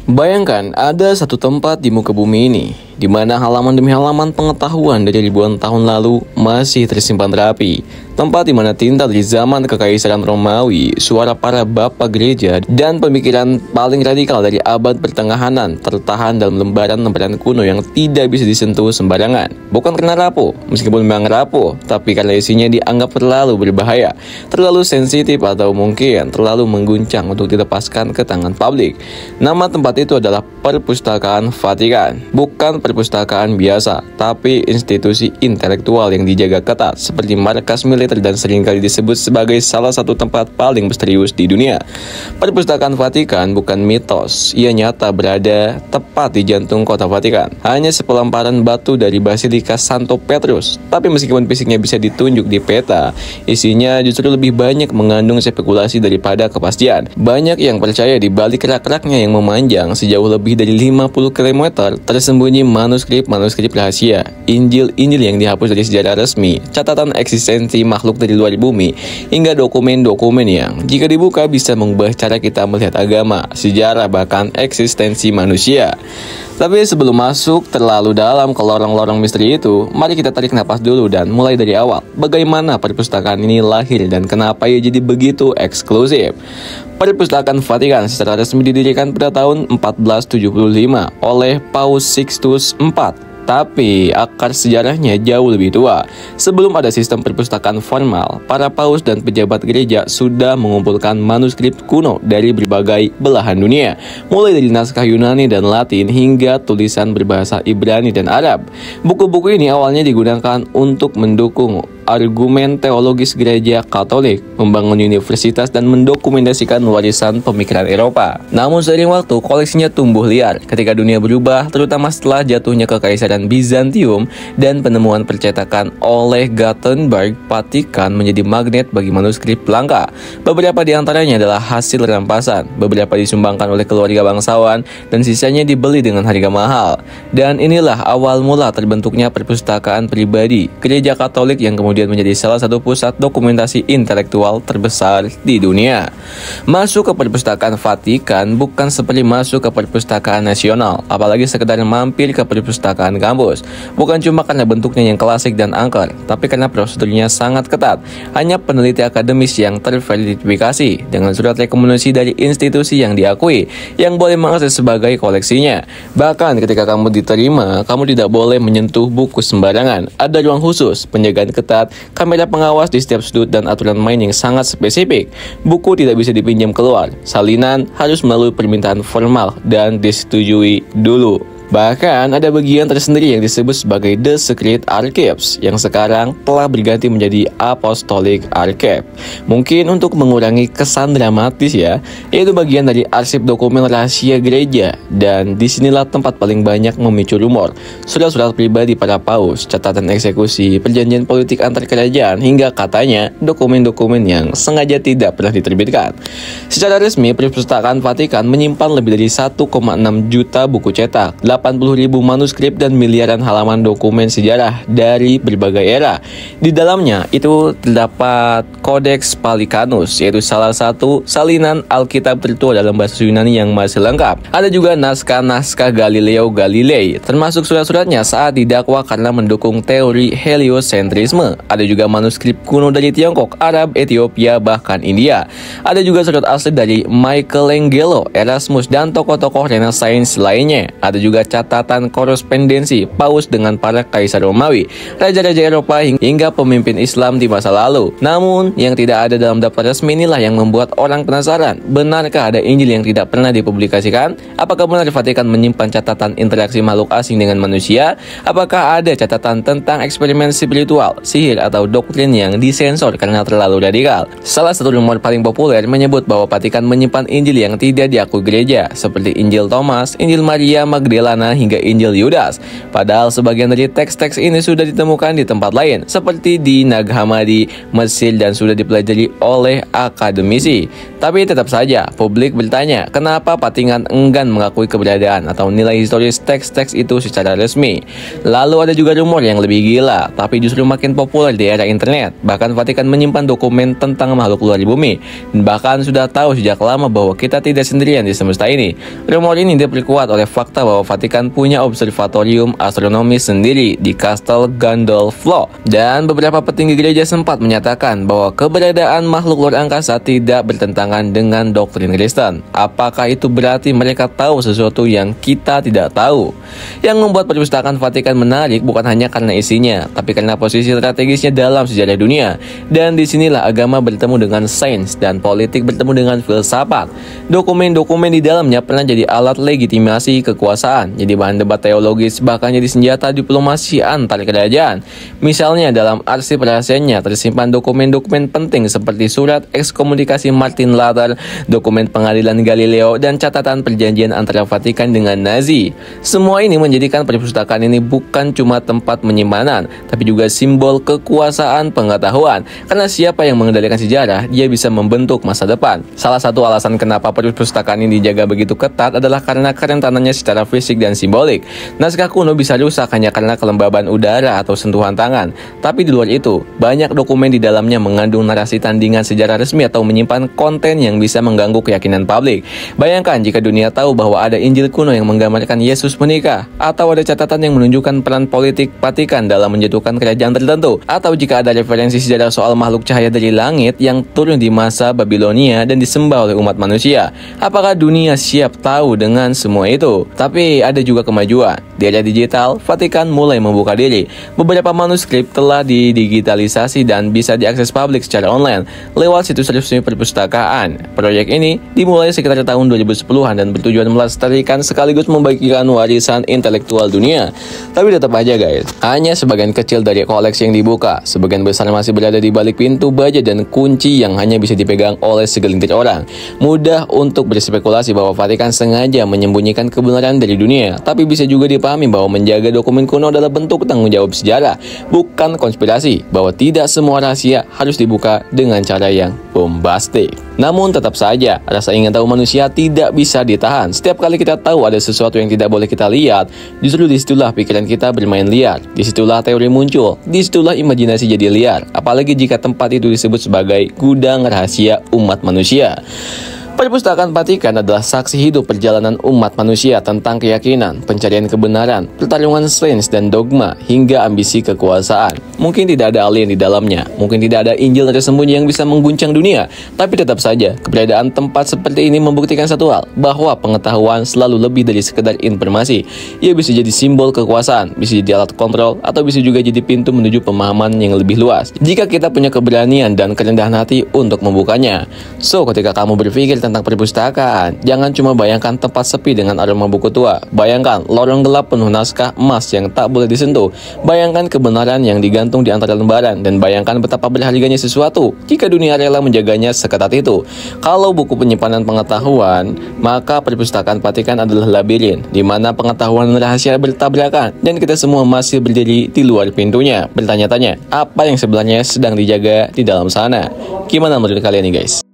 Bayangkan ada satu tempat di muka bumi ini, di mana halaman demi halaman pengetahuan dari ribuan tahun lalu masih tersimpan rapi. Tempat di mana tinta dari zaman Kekaisaran Romawi, suara para bapak gereja, dan pemikiran paling radikal dari abad pertengahanan tertahan dalam lembaran-lembaran kuno yang tidak bisa disentuh sembarangan. Bukan karena rapuh, meskipun memang rapuh, tapi karena isinya dianggap terlalu berbahaya, terlalu sensitif, atau mungkin terlalu mengguncang untuk dilepaskan ke tangan publik. Nama tempat itu adalah Perpustakaan Vatikan. Bukan perpustakaan biasa, tapi institusi intelektual yang dijaga ketat seperti markas militer dan seringkali disebut sebagai salah satu tempat paling misterius di dunia. Perpustakaan Vatikan bukan mitos, ia nyata berada tepat di jantung kota Vatikan. Hanya sepelemparan batu dari Basilika Santo Petrus, tapi meskipun fisiknya bisa ditunjuk di peta, isinya justru lebih banyak mengandung spekulasi daripada kepastian. Banyak yang percaya di balik rak-raknya yang memanjang sejauh lebih dari 50 km tersembunyi manuskrip-manuskrip rahasia, Injil-Injil yang dihapus dari sejarah resmi, catatan eksistensi makhluk dari luar bumi, hingga dokumen-dokumen yang jika dibuka bisa mengubah cara kita melihat agama, sejarah, bahkan eksistensi manusia. Tapi sebelum masuk terlalu dalam ke lorong-lorong misteri itu, mari kita tarik napas dulu dan mulai dari awal. Bagaimana perpustakaan ini lahir dan kenapa ia jadi begitu eksklusif? Perpustakaan Vatikan secara resmi didirikan pada tahun 1475 oleh Paus Sixtus IV. Tapi akar sejarahnya jauh lebih tua. Sebelum ada sistem perpustakaan formal, para paus dan pejabat gereja sudah mengumpulkan manuskrip kuno dari berbagai belahan dunia, mulai dari naskah Yunani dan Latin hingga tulisan berbahasa Ibrani dan Arab. Buku-buku ini awalnya digunakan untuk mendukung argumen teologis gereja Katolik, membangun universitas, dan mendokumentasikan warisan pemikiran Eropa. Namun seiring waktu, koleksinya tumbuh liar ketika dunia berubah, terutama setelah jatuhnya Kekaisaran Bizantium dan penemuan percetakan oleh Gutenberg. Vatikan menjadi magnet bagi manuskrip langka. Beberapa di antaranya adalah hasil rampasan, beberapa disumbangkan oleh keluarga bangsawan, dan sisanya dibeli dengan harga mahal. Dan inilah awal mula terbentuknya perpustakaan pribadi Gereja Katolik yang kemudian menjadi salah satu pusat dokumentasi intelektual terbesar di dunia. Masuk ke perpustakaan Vatikan bukan seperti masuk ke perpustakaan nasional, apalagi sekedar mampir ke perpustakaan kampus. Bukan cuma karena bentuknya yang klasik dan angker, tapi karena prosedurnya sangat ketat. Hanya peneliti akademis yang terverifikasi dengan surat rekomendasi dari institusi yang diakui yang boleh mengakses sebagai koleksinya. Bahkan ketika kamu diterima, kamu tidak boleh menyentuh buku sembarangan. Ada ruang khusus, penjagaan ketat, kamera pengawas di setiap sudut, dan aturan main yang sangat spesifik. Buku tidak bisa dipinjam keluar. Salinan harus melalui permintaan formal dan disetujui dulu. Bahkan ada bagian tersendiri yang disebut sebagai The Secret Archives yang sekarang telah berganti menjadi Apostolic Archive. Mungkin untuk mengurangi kesan dramatis ya, yaitu bagian dari arsip dokumen rahasia gereja. Dan disinilah tempat paling banyak memicu rumor, surat-surat pribadi para paus, catatan eksekusi, perjanjian politik antar kerajaan, hingga katanya dokumen-dokumen yang sengaja tidak pernah diterbitkan. Secara resmi, Perpustakaan Vatikan menyimpan lebih dari 1,6 juta buku cetak, 80.000 manuskrip, dan miliaran halaman dokumen sejarah dari berbagai era. Di dalamnya itu terdapat Codex Vaticanus, yaitu salah satu salinan Alkitab tertua dalam bahasa Yunani yang masih lengkap. Ada juga naskah-naskah Galileo Galilei, termasuk surat-suratnya saat didakwa karena mendukung teori heliocentrisme. Ada juga manuskrip kuno dari Tiongkok, Arab, Ethiopia, bahkan India. Ada juga surat asli dari Michelangelo, Erasmus, dan tokoh-tokoh Renaissance lainnya. Ada juga catatan korespondensi paus dengan para kaisar Romawi, raja-raja Eropa, hingga pemimpin Islam di masa lalu. Namun, yang tidak ada dalam daftar resmi inilah yang membuat orang penasaran. Benarkah ada Injil yang tidak pernah dipublikasikan? Apakah benar Vatikan menyimpan catatan interaksi makhluk asing dengan manusia? Apakah ada catatan tentang eksperimen spiritual, sihir, atau doktrin yang disensor karena terlalu radikal? Salah satu rumor paling populer menyebut bahwa Vatikan menyimpan Injil yang tidak diakui gereja, seperti Injil Thomas, Injil Maria Magdalena, Yohana hingga Injil Yudas. Padahal sebagian dari teks-teks ini sudah ditemukan di tempat lain, seperti di Nag Hammadi, Mesir, dan sudah dipelajari oleh akademisi. Tapi tetap saja, publik bertanya, kenapa Vatikan enggan mengakui keberadaan atau nilai historis teks-teks itu secara resmi. Lalu ada juga rumor yang lebih gila, tapi justru makin populer di era internet. Bahkan Vatikan menyimpan dokumen tentang makhluk luar bumi, dan bahkan sudah tahu sejak lama bahwa kita tidak sendirian di semesta ini. Rumor ini diperkuat oleh fakta bahwa Vatikan punya observatorium astronomis sendiri di Castel Gandolfo, dan beberapa petinggi gereja sempat menyatakan bahwa keberadaan makhluk luar angkasa tidak bertentangan dengan doktrin Kristen. Apakah itu berarti mereka tahu sesuatu yang kita tidak tahu? Yang membuat perpustakaan Vatikan menarik bukan hanya karena isinya, tapi karena posisi strategisnya dalam sejarah dunia. Dan disinilah agama bertemu dengan sains dan politik bertemu dengan filsafat. Dokumen-dokumen di dalamnya pernah jadi alat legitimasi kekuasaan, jadi bahan debat teologis, bahkan jadi senjata diplomasi antar kerajaan. Misalnya dalam arsip rahasianya tersimpan dokumen-dokumen penting seperti surat ekskomunikasi Martin Luther, dokumen pengadilan Galileo, dan catatan perjanjian antara Vatikan dengan Nazi. Semua ini menjadikan perpustakaan ini bukan cuma tempat penyimpanan, tapi juga simbol kekuasaan pengetahuan. Karena siapa yang mengendalikan sejarah, dia bisa membentuk masa depan. Salah satu alasan kenapa perpustakaan ini dijaga begitu ketat adalah karena kerentanannya secara fisik dan simbolik. Naskah kuno bisa rusak hanya karena kelembaban udara atau sentuhan tangan. Tapi di luar itu, banyak dokumen di dalamnya mengandung narasi tandingan sejarah resmi atau menyimpan konten yang bisa mengganggu keyakinan publik. Bayangkan jika dunia tahu bahwa ada Injil kuno yang menggambarkan Yesus menikah, atau ada catatan yang menunjukkan peran politik Vatikan dalam menjatuhkan kerajaan tertentu, atau jika ada referensi sejarah soal makhluk cahaya dari langit yang turun di masa Babilonia dan disembah oleh umat manusia. Apakah dunia siap tahu dengan semua itu? Tapi ada juga kemajuan. Di era digital, Vatikan mulai membuka diri. Beberapa manuskrip telah didigitalisasi dan bisa diakses publik secara online lewat situs resmi perpustakaan. Proyek ini dimulai sekitar tahun 2010-an dan bertujuan melestarikan sekaligus membagikan warisan intelektual dunia. Tapi tetap aja guys, hanya sebagian kecil dari koleksi yang dibuka. Sebagian besar masih berada di balik pintu baja dan kunci yang hanya bisa dipegang oleh segelintir orang. Mudah untuk berspekulasi bahwa Vatikan sengaja menyembunyikan kebenaran dari dunia, tapi bisa juga dipahami bahwa menjaga dokumen kuno adalah bentuk tanggung jawab sejarah, bukan konspirasi, bahwa tidak semua rahasia harus dibuka dengan cara yang bombastik. Namun tetap saja, rasa ingin tahu manusia tidak bisa ditahan. Setiap kali kita tahu ada sesuatu yang tidak boleh kita lihat, justru disitulah pikiran kita bermain liar. Disitulah teori muncul, disitulah imajinasi jadi liar. Apalagi jika tempat itu disebut sebagai gudang rahasia umat manusia. Perpustakaan Vatikan adalah saksi hidup perjalanan umat manusia tentang keyakinan, pencarian kebenaran, pertarungan sains dan dogma, hingga ambisi kekuasaan. Mungkin tidak ada alien di dalamnya, mungkin tidak ada Injil tersembunyi yang bisa mengguncang dunia, tapi tetap saja, keberadaan tempat seperti ini membuktikan satu hal, bahwa pengetahuan selalu lebih dari sekedar informasi. Ia bisa jadi simbol kekuasaan, bisa jadi alat kontrol, atau bisa juga jadi pintu menuju pemahaman yang lebih luas, jika kita punya keberanian dan kerendahan hati untuk membukanya. So, ketika kamu berpikir tentang perpustakaan, jangan cuma bayangkan tempat sepi dengan aroma buku tua. Bayangkan lorong gelap penuh naskah emas yang tak boleh disentuh. Bayangkan kebenaran yang digantung di antara lembaran, dan bayangkan betapa berharganya sesuatu jika dunia rela menjaganya seketat itu. Kalau buku penyimpanan pengetahuan, maka perpustakaan Vatikan adalah labirin di mana pengetahuan rahasia bertabrakan, dan kita semua masih berdiri di luar pintunya, bertanya-tanya apa yang sebenarnya sedang dijaga di dalam sana. Gimana menurut kalian nih guys?